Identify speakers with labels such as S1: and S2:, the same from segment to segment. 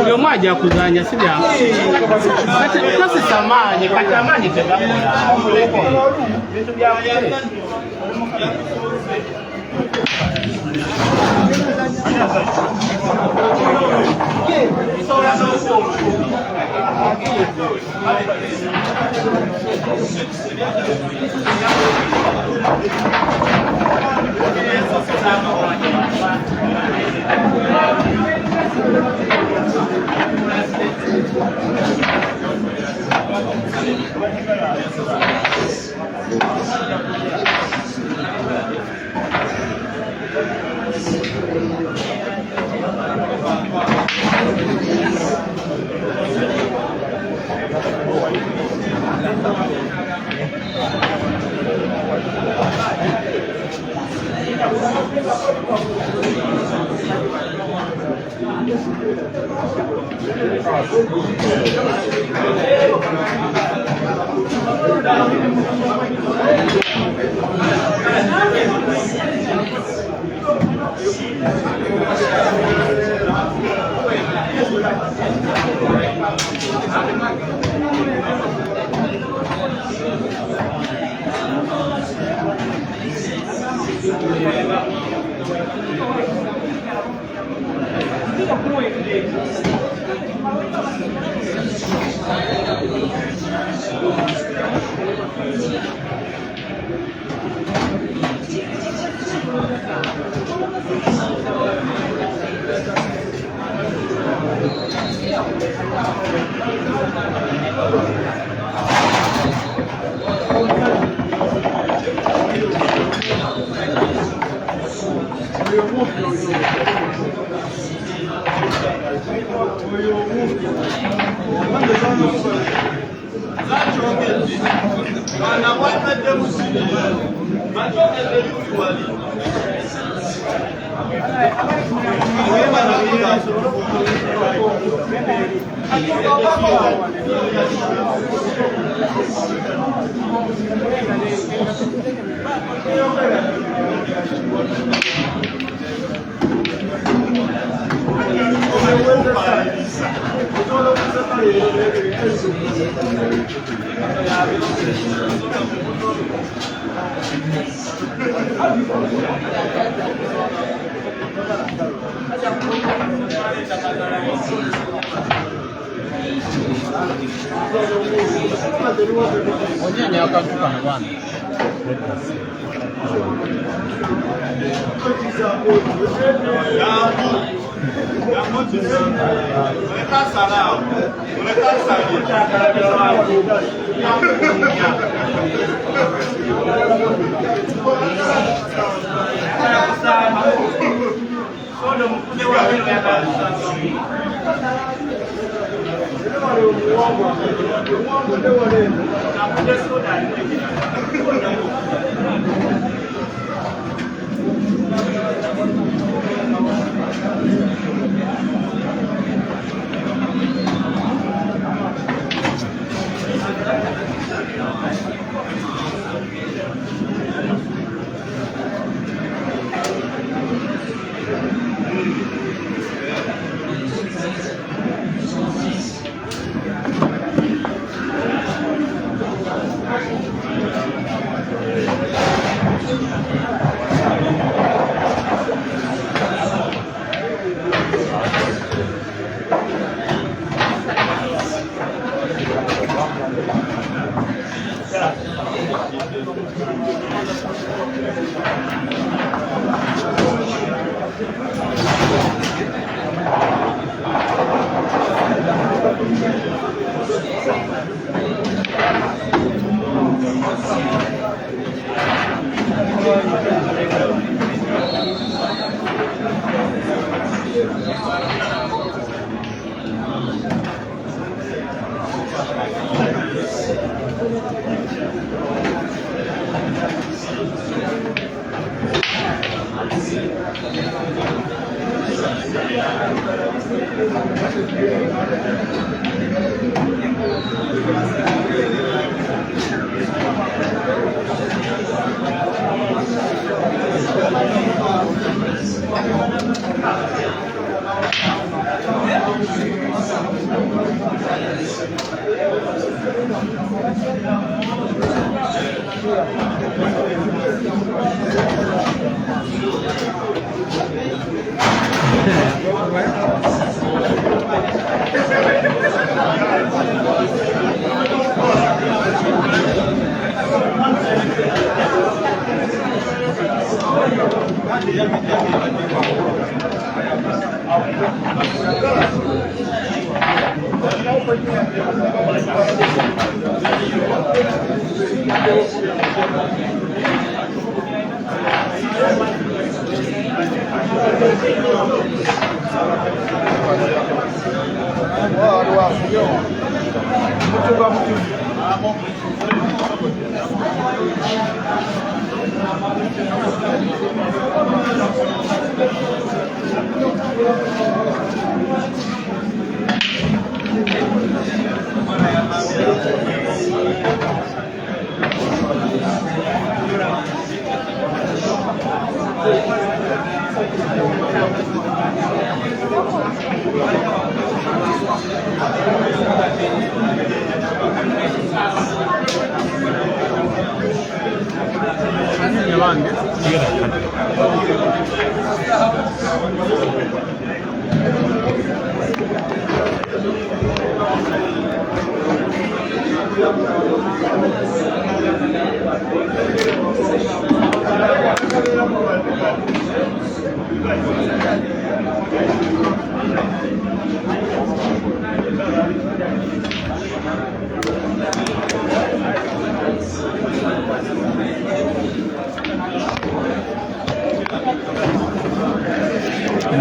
S1: Ndio maji ya kuzanya si vya. Sasa samani, katamani tegamona. Vitu vya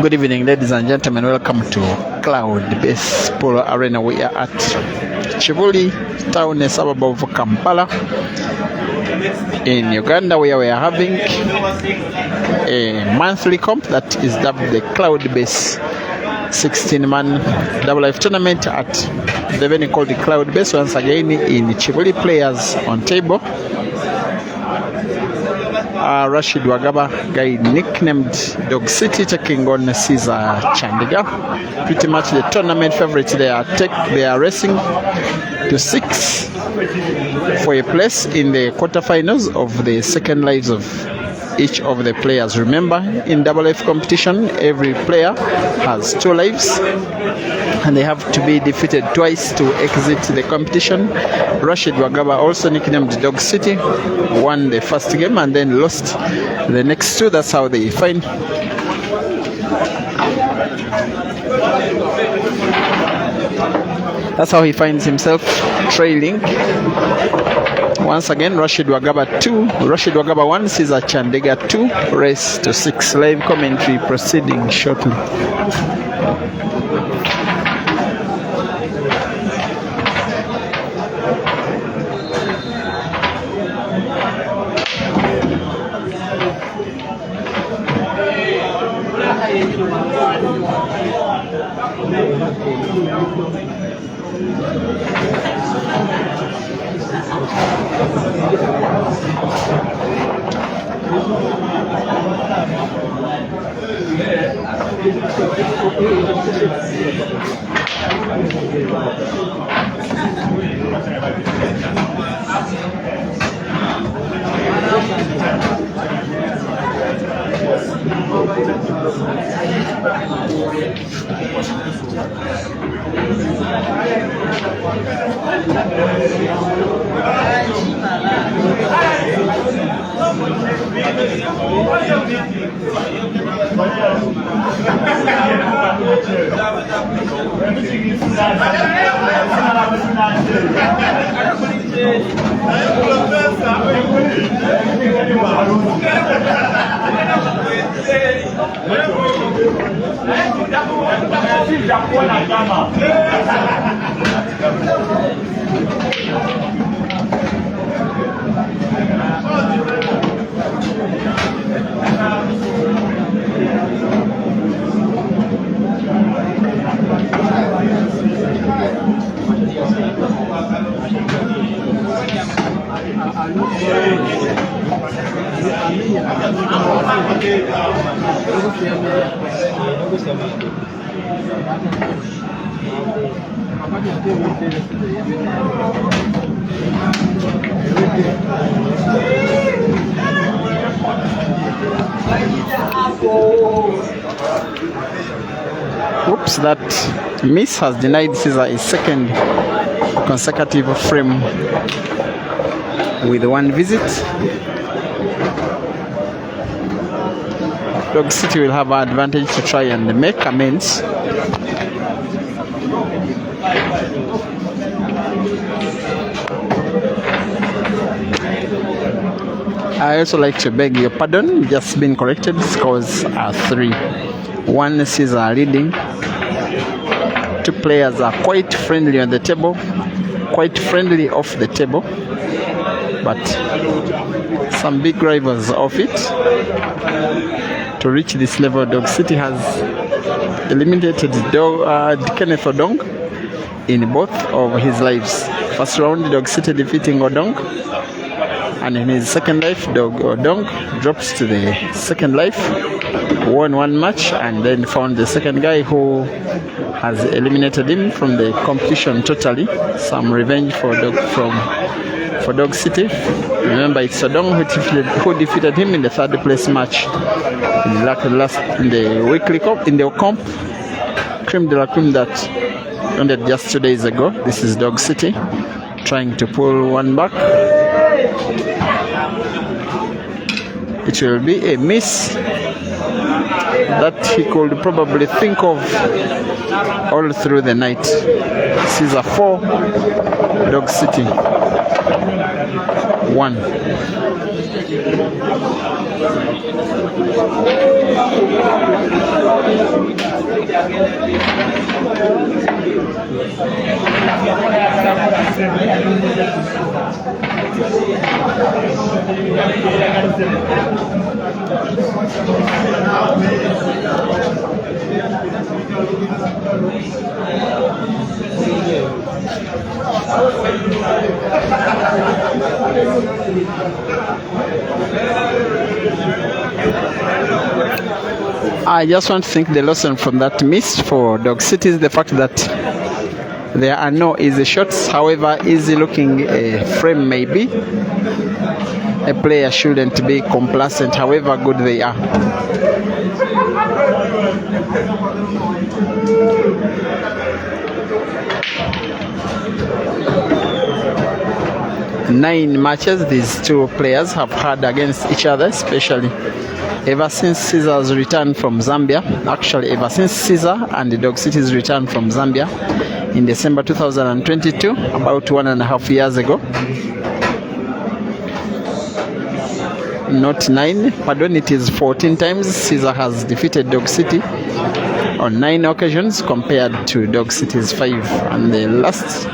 S2: Good evening, ladies and gentlemen. Welcome to Cloud Base Polo Arena. We are at Chivuli town, a suburb of Kampala in Uganda, where we are having a monthly comp that is dubbed the Cloud Base 16-man double life tournament at the venue called the Cloud Base. Once again in Chivuli, players on table. Rashid Wagaba, guy nicknamed Dog City, taking on Cesar Chandiga. Pretty much the tournament favorites. They are racing to 6 for a place in the quarterfinals of the second lives of each of the players. Remember, in double F competition, every player has 2 lives and they have to be defeated twice to exit the competition. Rashid Wagaba, also nicknamed Dog City, won the first game and then lost the next 2. That's how they find. That's how he finds himself trailing. Once again, Rashid Wagaba 2, Rashid Wagaba 1, Cesar Chandiga 2, race to 6. Live commentary proceeding shortly. Oops, that miss has denied Cesar a second consecutive frame with one visit. Dog City will have an advantage to try and make amends. I also like to beg your pardon, just been corrected. Scores are 3-1 Cesar leading. Two players are quite friendly on the table, quite friendly off the table, but some big rivals off it. To reach this level, Dog City has eliminated Kenneth Odong in both of his lives. First round, Dog City defeating Odong, and in his second life, Odong drops to the second life, won one match, and then found the second guy who has eliminated him from the competition totally. Some revenge for Dog City. Remember, it's Odong who defeated him in the third place match in the weekly comp, in the comp creme de la creme that ended just 2 days ago. This is Dog City trying to pull one back. It will be a miss that he could probably think of all through the night. Cesar 4, Dog City 1. I just want to think the lesson from that miss for Dog City is the fact that there are no easy shots. However easy looking a frame may be, a player shouldn't be complacent however good they are. Nine matches these two players have had against each other, especially ever since Cesar's return from Zambia. Actually, ever since Cesar and Dog City's return from Zambia in December 2022, about 1.5 years ago. Not 9, pardon, it is 14 times Cesar has defeated Dog City on 9 occasions compared to Dog City's 5. And the last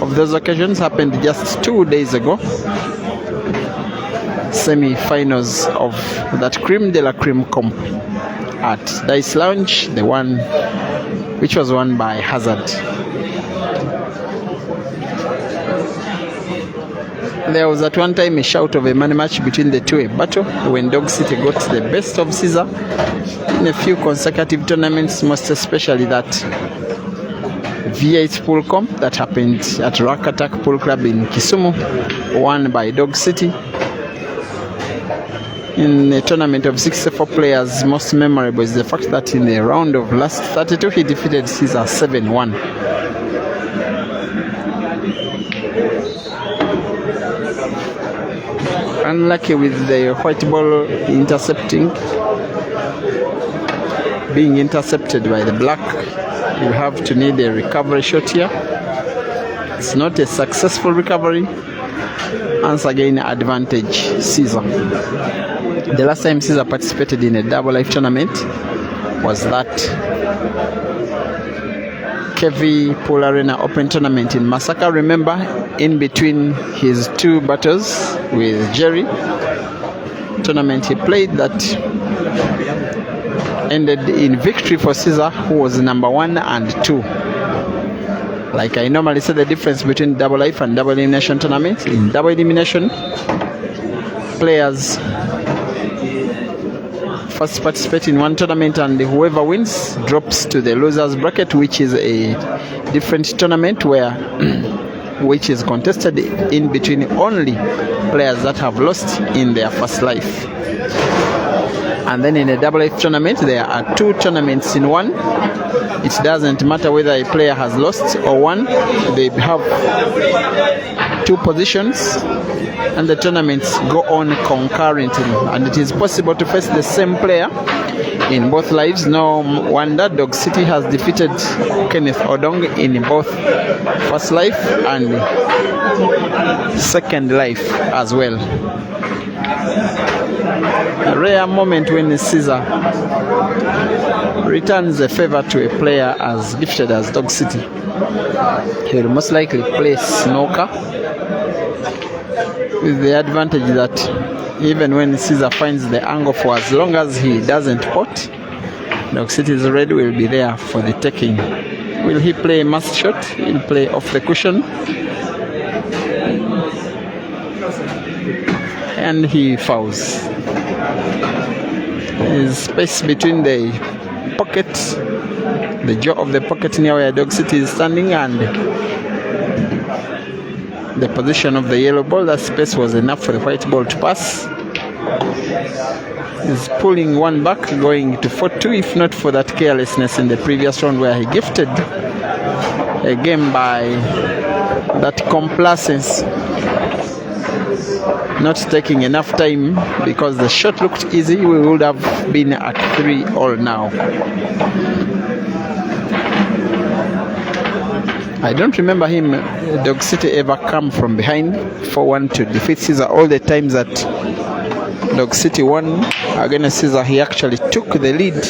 S2: of those occasions happened just 2 days ago. Semi-finals of that creme de la creme comp at Dice Lounge, the one which was won by Hazard. There was at one time a shout of a money match between the two, a battle when Dog City got the best of Cesar in a few consecutive tournaments, most especially that V8 pool comp that happened at Rock Attack Pool Club in Kisumu, won by Dog City. In a tournament of 64 players, most memorable is the fact that in the round of last 32, he defeated Cesar 7-1. Unlucky with the white ball being intercepted by the black. You have to need a recovery shot here. It's not a successful recovery. Once again, advantage Cesar. The last time Cesar participated in a double life tournament was that KV Pool Arena Open Tournament in Masaka. Remember, in between his two battles with Jerry, tournament he played that ended in victory for Cesar, who was number 1 and 2. Like I normally say, the difference between double life and double elimination tournament. In double elimination, players first participate in one tournament, and whoever wins drops to the losers bracket, which is a different tournament where which is contested in between only players that have lost in their first life. And then in a double life tournament, there are 2 tournaments in one. It doesn't matter whether a player has lost or won. They have 2 positions, and the tournaments go on concurrently. And it is possible to face the same player in both lives. No wonder Dog City has defeated Kenneth Odong in both first life and second life as well. A rare moment when Cesar returns a favor to a player as gifted as Dog City. He will most likely play snooker, with the advantage that even when Cesar finds the angle, for as long as he doesn't pot, Dog City's red will be there for the taking. Will he play mask shot? He'll play off the cushion. And he fouls. There's space between the pocket, the jaw of the pocket near where Dog City is standing, and the position of the yellow ball. That space was enough for the white ball to pass. He's pulling one back, going to 4-2, if not for that carelessness in the previous round where he gifted a game by that complacence, not taking enough time. Because the shot looked easy, we would have been at 3-all now. I don't remember him, Dog City, ever come from behind 4-1 to defeat Cesar. All the times that Dog City won against Cesar, he actually took the lead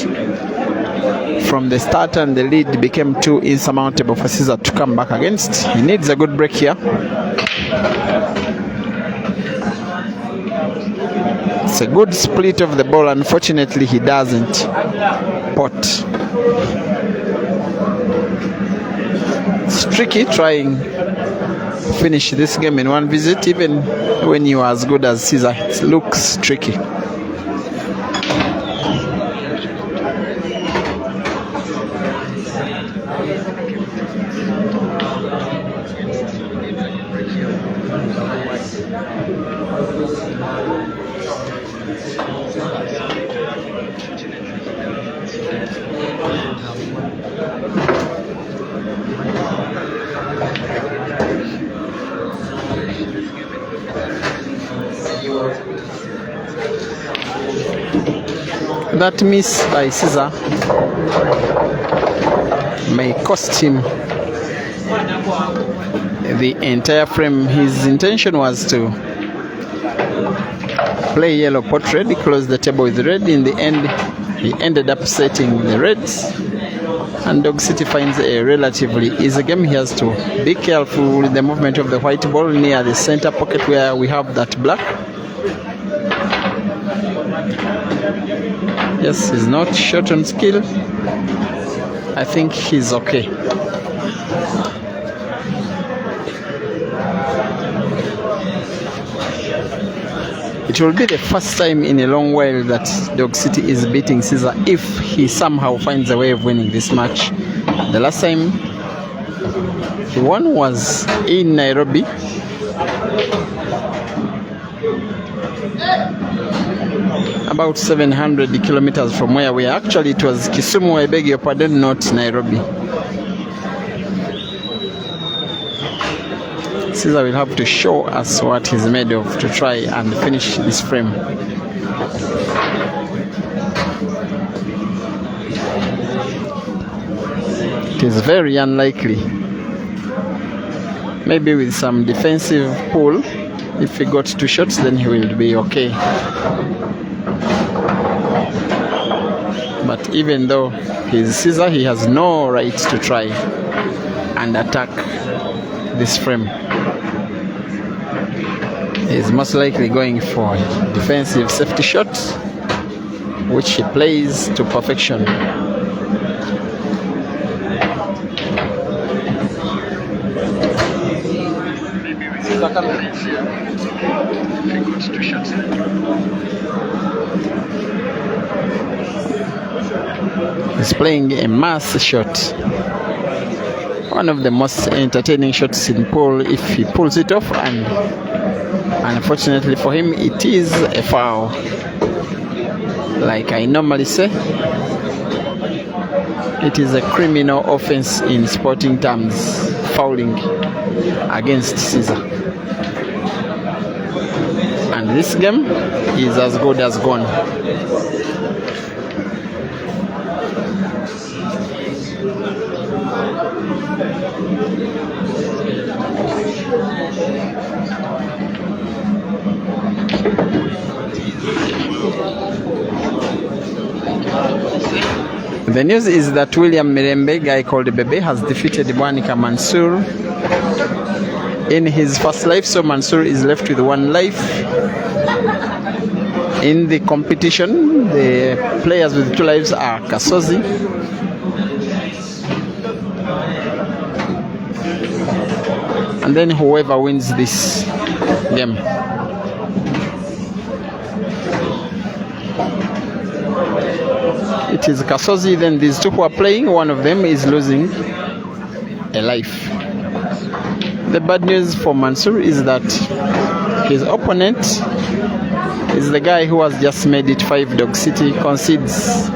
S2: from the start, and the lead became too insurmountable for Cesar to come back against. He needs a good break here. It's a good split of the ball. Unfortunately, he doesn't pot. It's tricky trying to finish this game in one visit. Even when you are as good as Cesar, it looks tricky. That miss by Cesar may cost him the entire frame. His intention was to play yellow pot red, close the table with red. In the end, he ended up setting the reds, and Dog City finds a relatively easy game. He has to be careful with the movement of the white ball near the center pocket where we have that black. Yes, he's not short on skill. I think he's okay. It will be the first time in a long while that Dog City is beating Cesar, if he somehow finds a way of winning this match. The last time he won was in Nairobi. About 700 kilometers from where we are. Actually, it was Kisumu, I beg your pardon, not Nairobi. Cesar will have to show us what he's made of to try and finish this frame. It is very unlikely. Maybe with some defensive pull, if he got 2 shots, then he will be okay. But even though he's Cesar, he has no right to try and attack this frame. He's most likely going for defensive safety shot, which he plays to perfection. He's playing a mass shot. One of the most entertaining shots in pool if he pulls it off, and unfortunately for him it is a foul. Like I normally say, it is a criminal offense in sporting terms, fouling against Cesar. And this game is as good as gone. The news is that William Mirembe, guy called Bebe, has defeated Bwanika Mansour in his first life, so Mansour is left with one life. In the competition, the players with 2 lives are Kasozi, and then whoever wins this game. It is Kasozi, then these 2 who are playing, one of them is losing a life. The bad news for Mansour is that his opponent is the guy who has just made it 5. Dog City concedes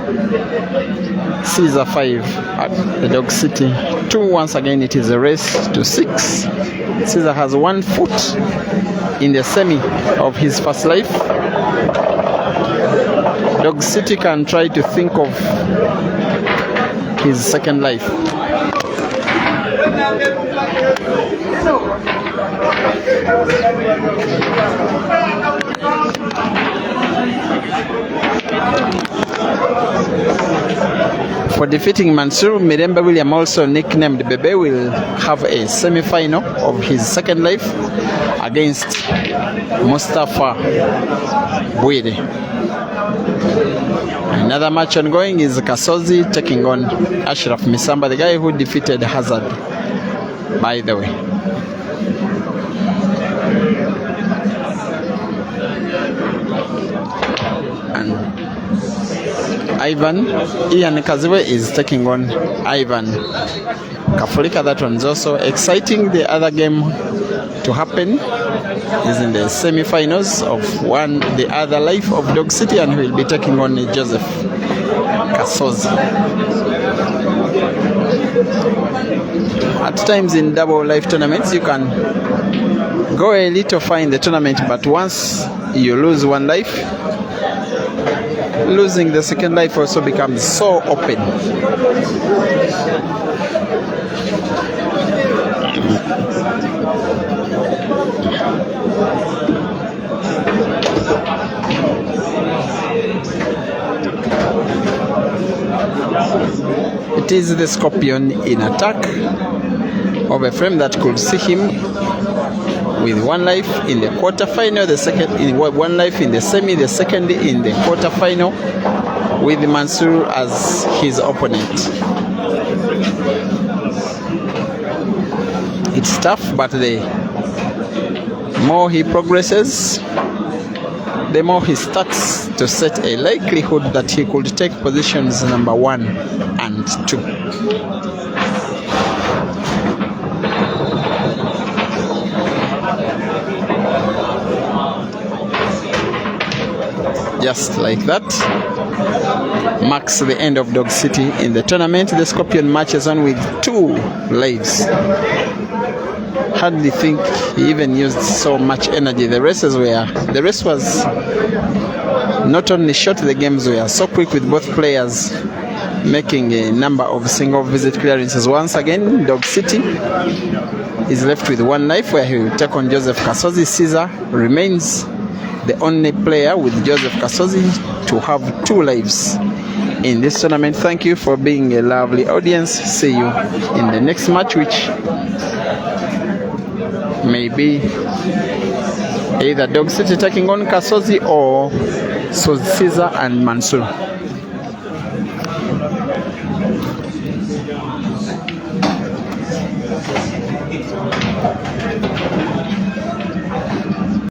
S2: Cesar 5 at the Dog City 2. Once again, it is a race to 6. Cesar has 1 foot in the semi of his first life. Dog City can try to think of his second life. For defeating Mansour, Mirembe William, also nicknamed Bebe, will have a semi-final of his second life against Mustafa Bwire. Another match ongoing is Kasozi taking on Ashraf Misamba, the guy who defeated Hazard, by the way. And Ian Kaziwe is taking on Ivan Kafulika. That one's also exciting. The other game to happen is in the semi-finals of the other life of Dog City, and he will be taking on Joseph Kasozi. At times in double life tournaments, you can go a little far in the tournament, but once you lose 1 life, losing the second life also becomes so open. It is the Scorpion in attack of a frame that could see him with 1 life in the quarterfinal, the second in 1 life in the semi, the second in the quarterfinal, with Mansour as his opponent. It's tough, but the more he progresses, the more he starts to set a likelihood that he could take positions number 1 and 2. Just like that marks the end of Dog City in the tournament. The Scorpion marches on with 2 lives. Hardly think he even used so much energy. The race was not only short, the games were so quick, with both players making a number of single visit clearances. Once again, Dog City is left with 1 life, where he will take on Joseph Kasozi. Cesar remains the only player with Joseph Kasozi to have 2 lives in this tournament. Thank you for being a lovely audience. See you in the next match, which may be either Dog City taking on Kasozi or Cesar and Mansour.